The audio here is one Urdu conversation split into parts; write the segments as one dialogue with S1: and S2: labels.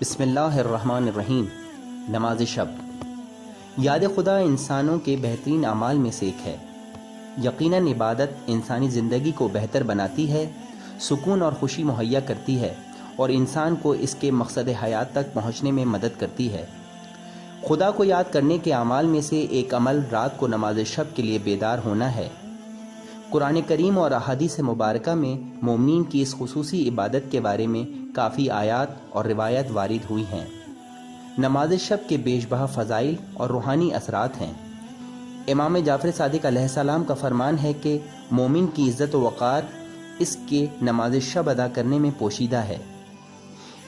S1: بسم اللہ الرحمن الرحیم۔ نماز شب یاد خدا انسانوں کے بہترین اعمال میں سے ایک ہے۔ یقیناً عبادت انسانی زندگی کو بہتر بناتی ہے، سکون اور خوشی مہیا کرتی ہے اور انسان کو اس کے مقصد حیات تک پہنچنے میں مدد کرتی ہے۔ خدا کو یاد کرنے کے اعمال میں سے ایک عمل رات کو نماز شب کے لیے بیدار ہونا ہے۔ قرآن کریم اور احادیث مبارکہ میں مومنین کی اس خصوصی عبادت کے بارے میں کافی آیات اور روایت وارد ہوئی ہیں۔ نماز شب کے بیش بہا فضائل اور روحانی اثرات ہیں۔ امام جعفر صادق علیہ السلام کا فرمان ہے کہ مومن کی عزت و وقار اس کے نماز شب ادا کرنے میں پوشیدہ ہے۔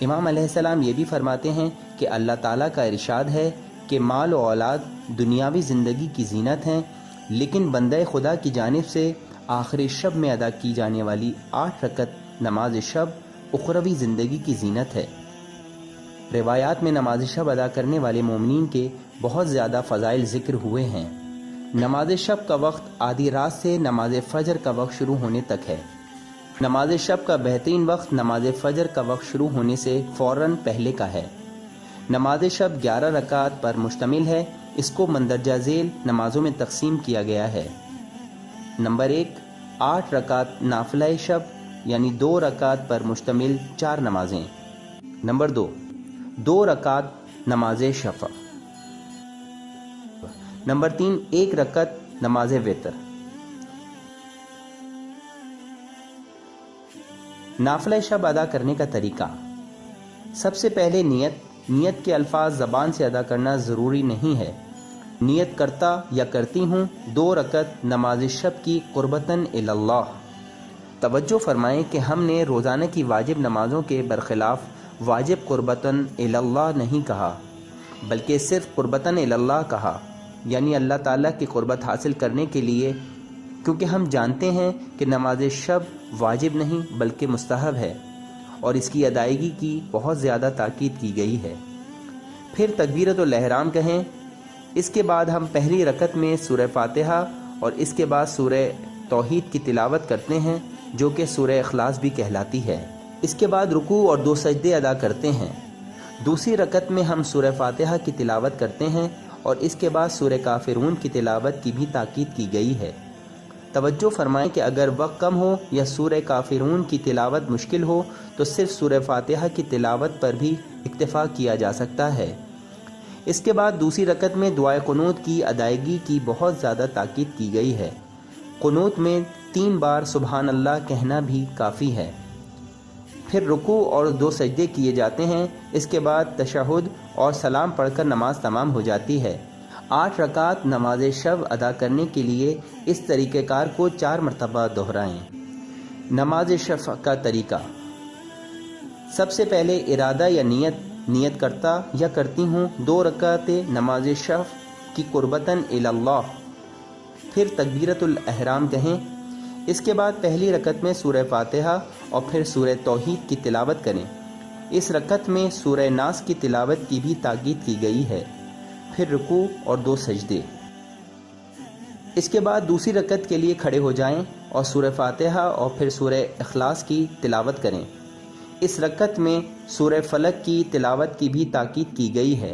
S1: امام علیہ السلام یہ بھی فرماتے ہیں کہ اللہ تعالیٰ کا ارشاد ہے کہ مال و اولاد دنیاوی زندگی کی زینت ہیں، لیکن بندہ خدا کی جانب سے آخری شب میں ادا کی جانے والی 8 رکعت نماز شب اخروی زندگی کی زینت ہے۔ روایات میں نماز شب ادا کرنے والے مومنین کے بہت زیادہ فضائل ذکر ہوئے ہیں۔ نماز شب کا وقت آدھی رات سے نماز فجر کا وقت شروع ہونے تک ہے۔ نماز شب کا بہترین وقت نماز فجر کا وقت شروع ہونے سے فوراً پہلے کا ہے۔ نماز شب 11 رکعات پر مشتمل ہے۔ اس کو مندرجہ ذیل نمازوں میں تقسیم کیا گیا ہے۔ نمبر 1، 8 رکعات نافلہ شب یعنی 2 رکعات پر مشتمل 4 نمازیں۔ نمبر 2، 2 رکعات نماز شفع۔ نمبر 3، 1 رکعت نماز وتر۔ نافلہ شب ادا کرنے کا طریقہ۔ سب سے پہلے نیت کے الفاظ زبان سے ادا کرنا ضروری نہیں ہے۔ نیت کرتا یا کرتی ہوں 2 رکعت نماز شب کی قربتاً اللہ۔ توجہ فرمائیں کہ ہم نے روزانہ کی واجب نمازوں کے برخلاف واجب قربتاً اللہ نہیں کہا، بلکہ صرف قربتاً اللہ کہا، یعنی اللہ تعالیٰ کی قربت حاصل کرنے کے لیے، کیونکہ ہم جانتے ہیں کہ نماز شب واجب نہیں بلکہ مستحب ہے اور اس کی ادائیگی کی بہت زیادہ تاکید کی گئی ہے۔ پھر تکبیرۃ الاحرام کہیں۔ اس کے بعد ہم پہلی رکعت میں سورہ فاتحہ اور اس کے بعد سورہ توحید کی تلاوت کرتے ہیں، جو کہ سورہ اخلاص بھی کہلاتی ہے۔ اس کے بعد رکوع اور 2 سجدے ادا کرتے ہیں۔ دوسری رکعت میں ہم سورہ فاتحہ کی تلاوت کرتے ہیں اور اس کے بعد سورہ کافرون کی تلاوت کی بھی تاکید کی گئی ہے۔ توجہ فرمائیں کہ اگر وقت کم ہو یا سورہ کافرون کی تلاوت مشکل ہو تو صرف سورہ فاتحہ کی تلاوت پر بھی اکتفا کیا جا سکتا ہے۔ اس کے بعد دوسری رکعت میں دعائے قنوت کی ادائیگی کی بہت زیادہ تاکید کی گئی ہے۔ قنوت میں 3 بار سبحان اللہ کہنا بھی کافی ہے۔ پھر رکوع اور 2 سجدے کیے جاتے ہیں۔ اس کے بعد تشہد اور سلام پڑھ کر نماز تمام ہو جاتی ہے۔ 8 رکعات نماز شب ادا کرنے کے لیے اس طریقہ کار کو 4 مرتبہ دہرائیں۔ نماز شفع کا طریقہ۔ سب سے پہلے ارادہ یا نیت کرتا یا کرتی ہوں 2 رکعت نماز شفع کی قربتاً اللہ۔ پھر تکبیرۃ الاحرام کہیں۔ اس کے بعد پہلی رکعت میں سورہ فاتحہ اور پھر سورہ توحید کی تلاوت کریں۔ اس رکعت میں سورہ ناس کی تلاوت کی بھی تاکید کی گئی ہے۔ پھر رکوع اور 2 سجدے۔ اس کے بعد دوسری رکعت کے لیے کھڑے ہو جائیں اور سورہ فاتحہ اور پھر سورہ اخلاص کی تلاوت کریں۔ اس رکعت میں سورہ فلق کی تلاوت کی بھی تاکید کی گئی ہے۔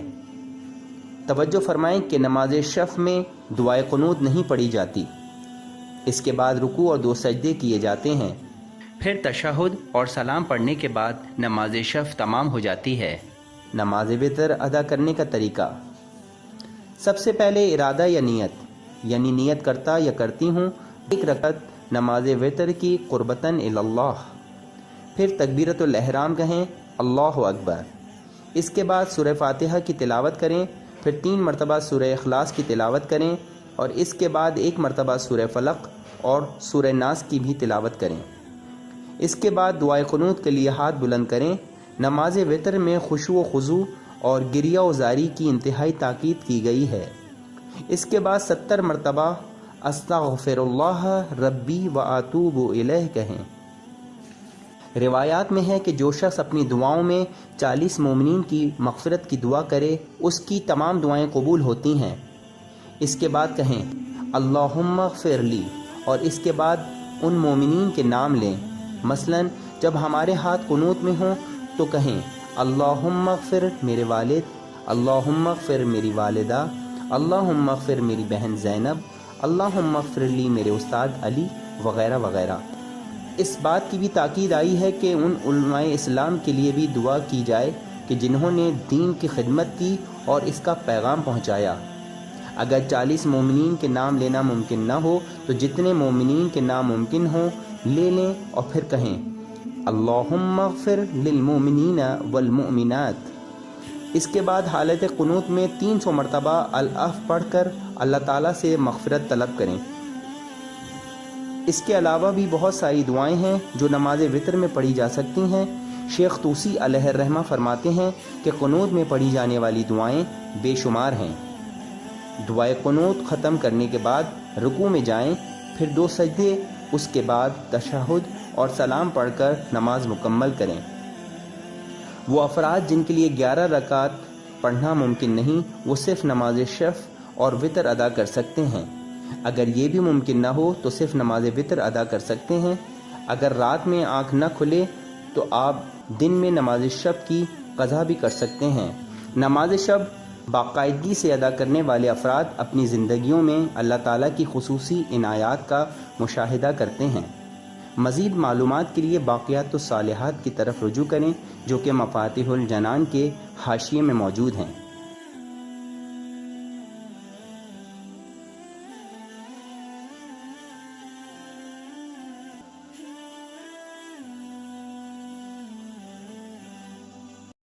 S1: توجہ فرمائیں کہ نماز شفع میں دعائے قنوت نہیں پڑھی جاتی۔ اس کے بعد رکوع اور 2 سجدے کیے جاتے ہیں۔ پھر تشہد اور سلام پڑھنے کے بعد نماز شفع تمام ہو جاتی ہے۔ نماز وتر ادا کرنے کا طریقہ۔ سب سے پہلے ارادہ یا یعنی نیت کرتا یا کرتی ہوں 1 رکعت نماز وتر کی قربتاً اللہ۔ پھر تکبیرۃ الاحرام کہیں، اللہ اکبر۔ اس کے بعد سورہ فاتحہ کی تلاوت کریں، پھر 3 مرتبہ سورہ اخلاص کی تلاوت کریں اور اس کے بعد 1 مرتبہ سورہ فلق اور سورہ ناس کی بھی تلاوت کریں۔ اس کے بعد دعائے قنوت کے لیے ہاتھ بلند کریں۔ نماز وتر میں خشوع و خضوع اور گریہ و زاری کی انتہائی تاکید کی گئی ہے۔ اس کے بعد 70 مرتبہ استغفر اللہ ربی و اتوب الیہ کہیں۔ روایات میں ہے کہ جو شخص اپنی دعاؤں میں 40 مومنین کی مغفرت کی دعا کرے اس کی تمام دعائیں قبول ہوتی ہیں۔ اس کے بعد کہیں اللہم اغفر لی اور اس کے بعد ان مومنین کے نام لیں۔ مثلا جب ہمارے ہاتھ قنوت میں ہوں تو کہیں اللہم اغفر میرے والد، اللہم اغفر میری والدہ، اللہم اغفر میری بہن زینب، اللہم اغفر لی میرے استاد علی، وغیرہ وغیرہ۔ اس بات کی بھی تاکید آئی ہے کہ ان علماء اسلام کے لیے بھی دعا کی جائے کہ جنہوں نے دین کی خدمت کی اور اس کا پیغام پہنچایا۔ اگر 40 مومنین کے نام لینا ممکن نہ ہو تو جتنے مومنین کے نام ممکن ہوں لے لیں اور پھر کہیں اللہم اغفر للمؤمنین والمؤمنات۔ اس کے بعد حالت قنوت میں 300 مرتبہ الاف پڑھ کر اللہ تعالیٰ سے مغفرت طلب کریں۔ اس کے علاوہ بھی بہت ساری دعائیں ہیں جو نماز وتر میں پڑھی جا سکتی ہیں۔ شیخ طوسی علیہ الرحمہ فرماتے ہیں کہ قنوت میں پڑھی جانے والی دعائیں بے شمار ہیں۔ دعائے قنوت ختم کرنے کے بعد رکوع میں جائیں، پھر 2 سجدے، اس کے بعد تشہد اور سلام پڑھ کر نماز مکمل کریں۔ وہ افراد جن کے لیے 11 رکعت پڑھنا ممکن نہیں وہ صرف نماز شفع اور وتر ادا کر سکتے ہیں۔ اگر یہ بھی ممکن نہ ہو تو صرف نماز وتر ادا کر سکتے ہیں۔ اگر رات میں آنکھ نہ کھلے تو آپ دن میں نماز شب کی قضا بھی کر سکتے ہیں۔ نماز شب باقاعدگی سے ادا کرنے والے افراد اپنی زندگیوں میں اللہ تعالیٰ کی خصوصی عنایات کا مشاہدہ کرتے ہیں۔ مزید معلومات کے لیے باقیات الصالحات کی طرف رجوع کریں جو کہ مفاتیح الجنان کے حاشیے میں موجود ہیں۔